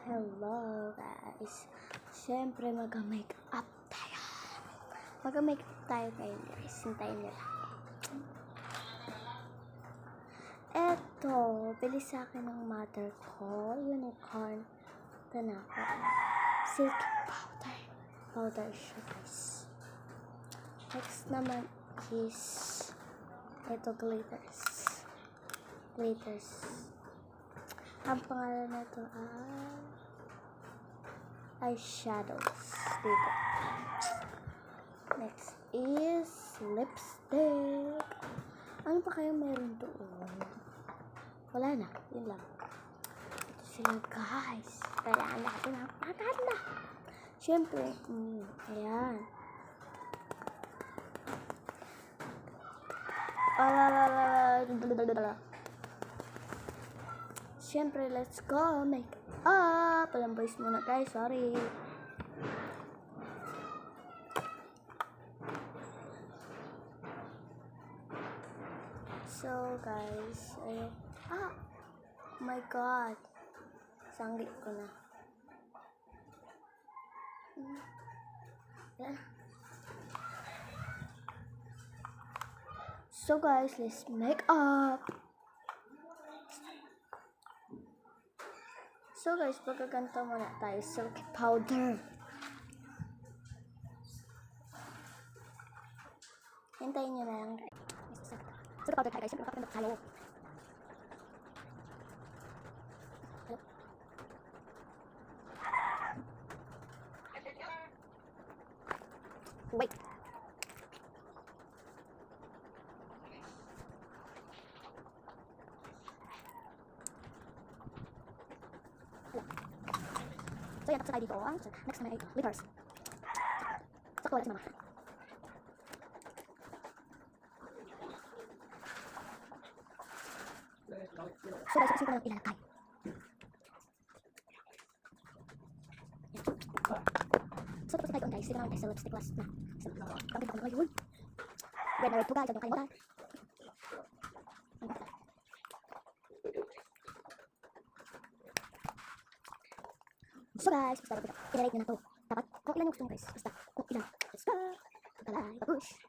Hello guys. Siyempre mag-make up tayo. Mag-make up tayo kayo guys. Hintayin nila. Eto, bili sa akin ng mother ko. Unicorn. Ito na ako. Silky powder. Powder siya guys. Next naman is ito glitters. Glitters. Ang pangalan na ito ay eyeshadows. Dito. Next is lipstick. Ano pa kayo meron doon? Wala na. Yun lang. Ito sila guys. Kailangan natin ang paganda. Siyempre, ayan. Siyempre, let's go make up. Walang voice muna guys, sorry. So guys, ayun. Oh my god. Sanggit ko na. So guys, let's make up. So guys, pagkaganto muna tayo, silky powder. Hintayin nyo na lang guys. Silky powder tayo guys, siyempre makapagandot tayo. Wait. So yan, tapos tayo dito. Next naman ay glitters. Sakto wala si mama. So guys, kasi ko lang ilalagay. So tapos tayo doon guys. Sige naman guys, sa lipstick last na. So, bakit ako ngayon? Red na red po guys, huwag nyo kalimutan. So guys, basta i-rate nyo na to. Dapat, kung ilan yung gusto mo guys. Basta, kung ilan. Let's go! Pagkalay, pag-push.